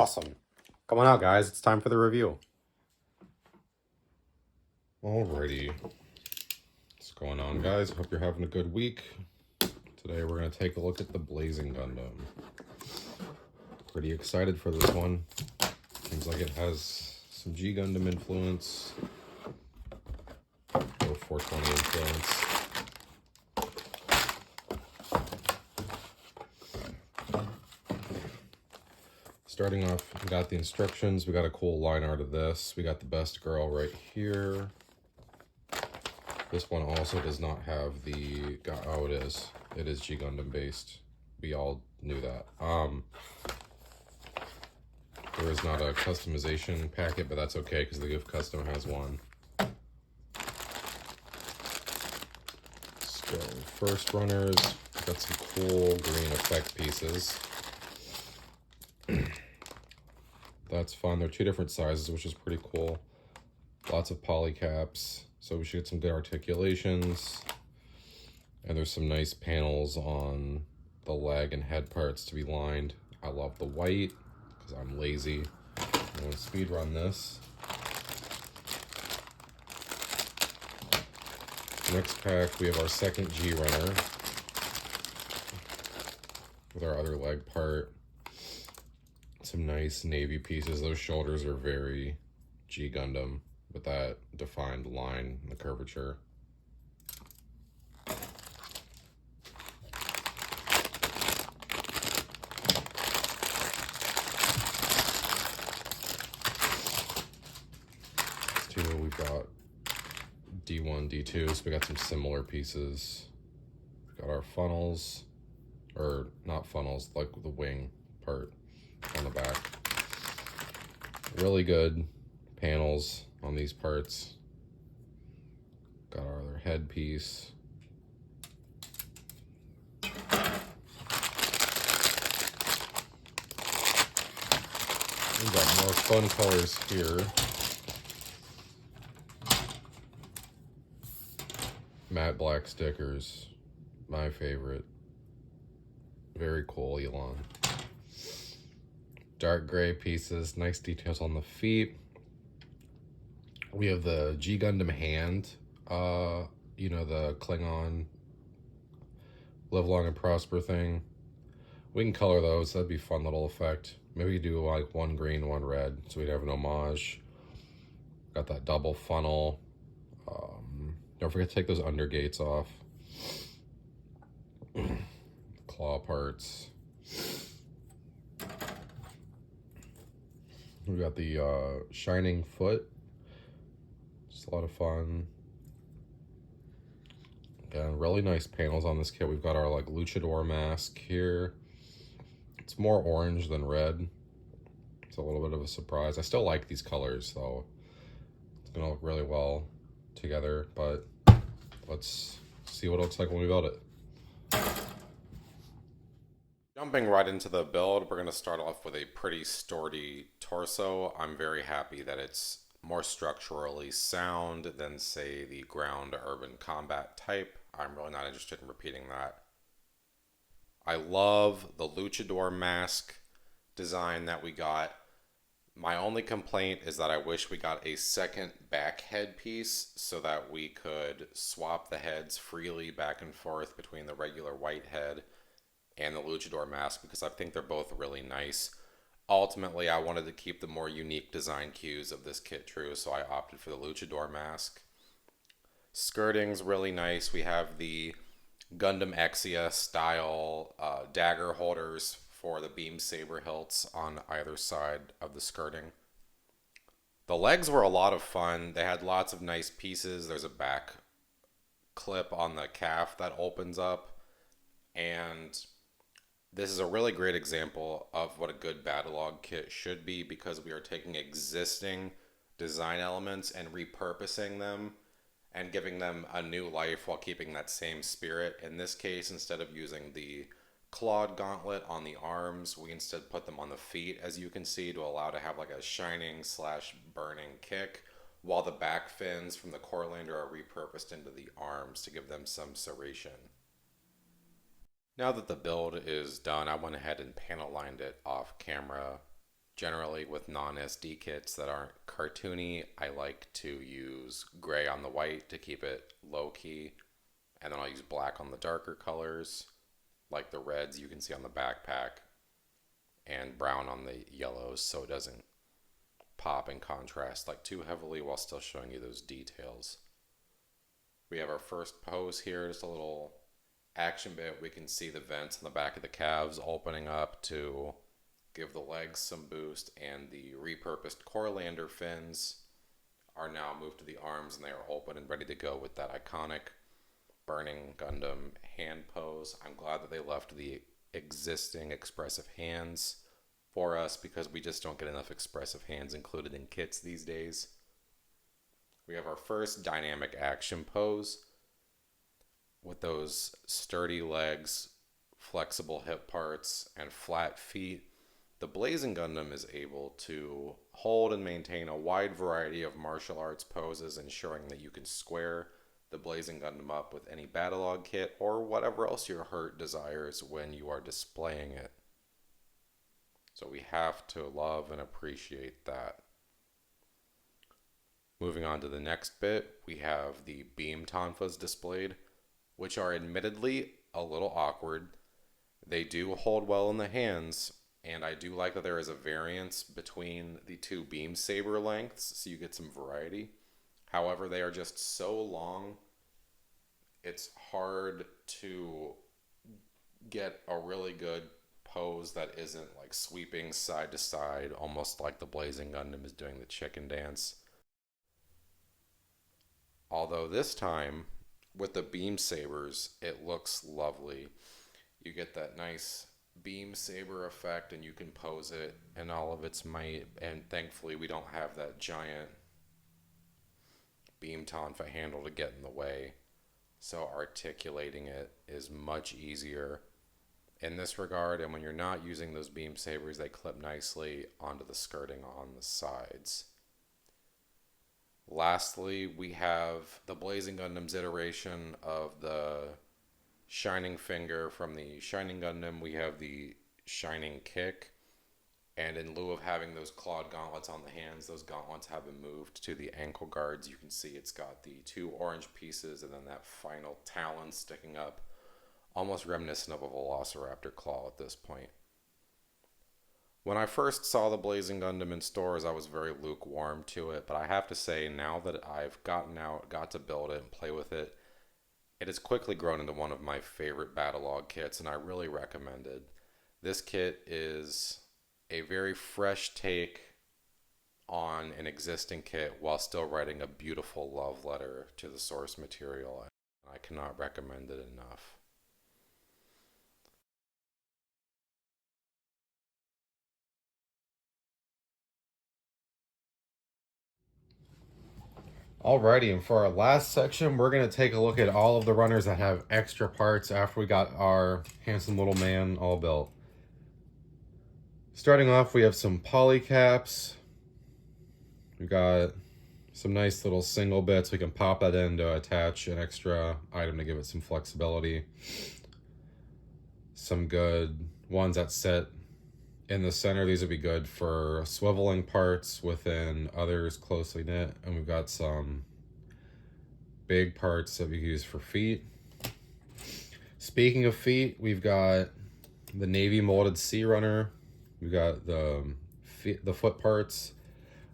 Awesome. Come on out, guys. It's time for the review. Alrighty. What's going on, guys? Hope you're having a good week. Today we're going to take a look at the Blazing Gundam. Pretty excited for this one. Seems like it has some G-Gundam influence. Or 420 influence. Starting off, we got the instructions. We got a cool line art of this. We got the best girl right here. This one also does not have the... Oh, it is. It is G-Gundam based. We all knew that. There is not a customization packet, but that's okay because the Goof Custom has one. So, first runners, got some cool green effect pieces. That's fun. They're two different sizes, which is pretty cool. Lots of polycaps, so we should get some good articulations. And there's some nice panels on the leg and head parts to be lined. I love the white, because I'm lazy. I'm going to speed run this. Next pack, we have our second G runner with our other leg part. Some nice navy pieces. Those shoulders are very G-Gundam with that defined line and the curvature. Here we've got D1, D2, so we got some similar pieces. We've got our funnels, or not funnels, like the wing part on the back. Really good panels on these parts. Got our other head piece. We've got more fun colors here. Matte black stickers, my favorite. Very cool, Elon. Dark gray pieces, nice details on the feet. We have the G-Gundam hand, you know, the Klingon live long and prosper thing. We can color those, that'd be a fun little effect. Maybe do like one green, one red, so we'd have an homage. Got that double funnel. Don't forget to take those under gates off. Claw parts. We got the shining foot. Just a lot of fun. Again, really nice panels on this kit. We've got our like luchador mask here. It's more orange than red. It's a little bit of a surprise. I still like these colors, so it's gonna look really well together, but let's see what it looks like when we build it. Jumping right into the build, we're going to start off with a pretty sturdy torso. I'm very happy that it's more structurally sound than, say, the ground urban combat type. I'm really not interested in repeating that. I love the luchador mask design that we got. My only complaint is that I wish we got a second back head piece so that we could swap the heads freely back and forth between the regular white head and the luchador mask, because I think they're both really nice. Ultimately, I wanted to keep the more unique design cues of this kit true, so I opted for the luchador mask. Skirting's really nice. We have the Gundam Exia style dagger holders for the beam saber hilts on either side of the skirting. The legs were a lot of fun. They had lots of nice pieces. There's a back clip on the calf that opens up, and this is a really great example of what a good Battlogue kit should be, because we are taking existing design elements and repurposing them and giving them a new life while keeping that same spirit. In this case, instead of using the clawed gauntlet on the arms, we instead put them on the feet, as you can see, to allow to have like a shining slash burning kick, while the back fins from the Corelander are repurposed into the arms to give them some serration. Now that the build is done, I went ahead and panel lined it off camera Generally, with non-SD kits that aren't cartoony, I like to use gray on the white to keep it low-key, and then I'll use black on the darker colors, like the reds you can see on the backpack, and brown on the yellows so it doesn't pop and contrast like too heavily while still showing you those details. We have our first pose here, just a little action bit. We can see the vents on the back of the calves opening up to give the legs some boost, and the repurposed Corelander fins are now moved to the arms and they are open and ready to go with that iconic Burning Gundam hand pose. I'm glad that they left the existing expressive hands for us because we just don't get enough expressive hands included in kits these days. We have our first dynamic action pose with those sturdy legs, flexible hip parts, and flat feet. The Blazing Gundam is able to hold and maintain a wide variety of martial arts poses, ensuring that you can square the Blazing Gundam up with any Battlogue kit or whatever else your heart desires when you are displaying it. So we have to love and appreciate that. Moving on to the next bit, we have the beam tonfas displayed, which are admittedly a little awkward. They do hold well in the hands, and I do like that there is a variance between the two beam saber lengths, so you get some variety. However, they are just so long, it's hard to get a really good pose that isn't like sweeping side to side, almost like the Blazing Gundam is doing the chicken dance. Although this time, with the beam sabers, it looks lovely. You get that nice beam saber effect and you can pose it in all of its might, and thankfully we don't have that giant beam tonfa handle to get in the way, so articulating it is much easier in this regard. And when you're not using those beam sabers, they clip nicely onto the skirting on the sides. Lastly, we have the Blazing Gundam's iteration of the Shining Finger from the Shining Gundam. We have the Shining Kick, and in lieu of having those clawed gauntlets on the hands, those gauntlets have been moved to the ankle guards. You can see it's got the two orange pieces and then that final talon sticking up, almost reminiscent of a Velociraptor claw at this point. When I first saw the Blazing Gundam in stores, I was very lukewarm to it, but I have to say, now that I've gotten out, got to build it and play with it, it has quickly grown into one of my favorite Battlogue kits, and I really recommend it. This kit is a very fresh take on an existing kit while still writing a beautiful love letter to the source material. I cannot recommend it enough. Alrighty, and for our last section, we're going to take a look at all of the runners that have extra parts after we got our handsome little man all built. Starting off, we have some polycaps. We've got some nice little single bits. We can pop that in to attach an extra item to give it some flexibility. Some good ones that sit in the center. These would be good for swiveling parts within others closely knit. And we've got some big parts that we use for feet. Speaking of feet, we've got the navy molded sea runner. We've got the foot parts,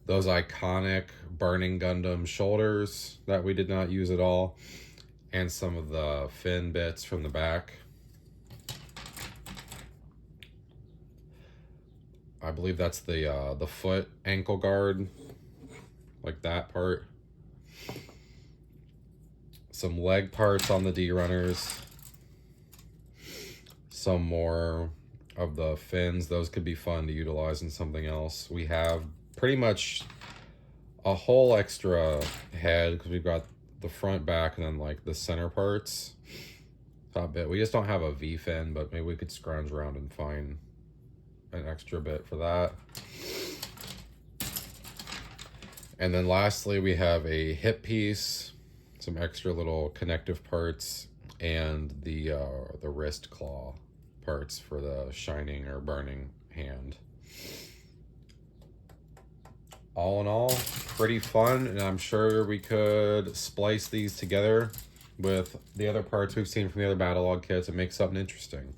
those iconic Burning Gundam shoulders that we did not use at all, and some of the fin bits from the back. I believe that's the foot ankle guard, like that part. Some leg parts on the D runners. Some more of the fins. Those could be fun to utilize in something else. We have pretty much a whole extra head because we've got the front, back, and then like the center parts. Top bit. We just don't have a V fin, but maybe we could scrounge around and find an extra bit for that. And then lastly, we have a hip piece, some extra little connective parts, and the wrist claw parts for the shining or burning hand. all in all, pretty fun, and I'm sure we could splice these together with the other parts we've seen from the other Battlogue kits and make something interesting.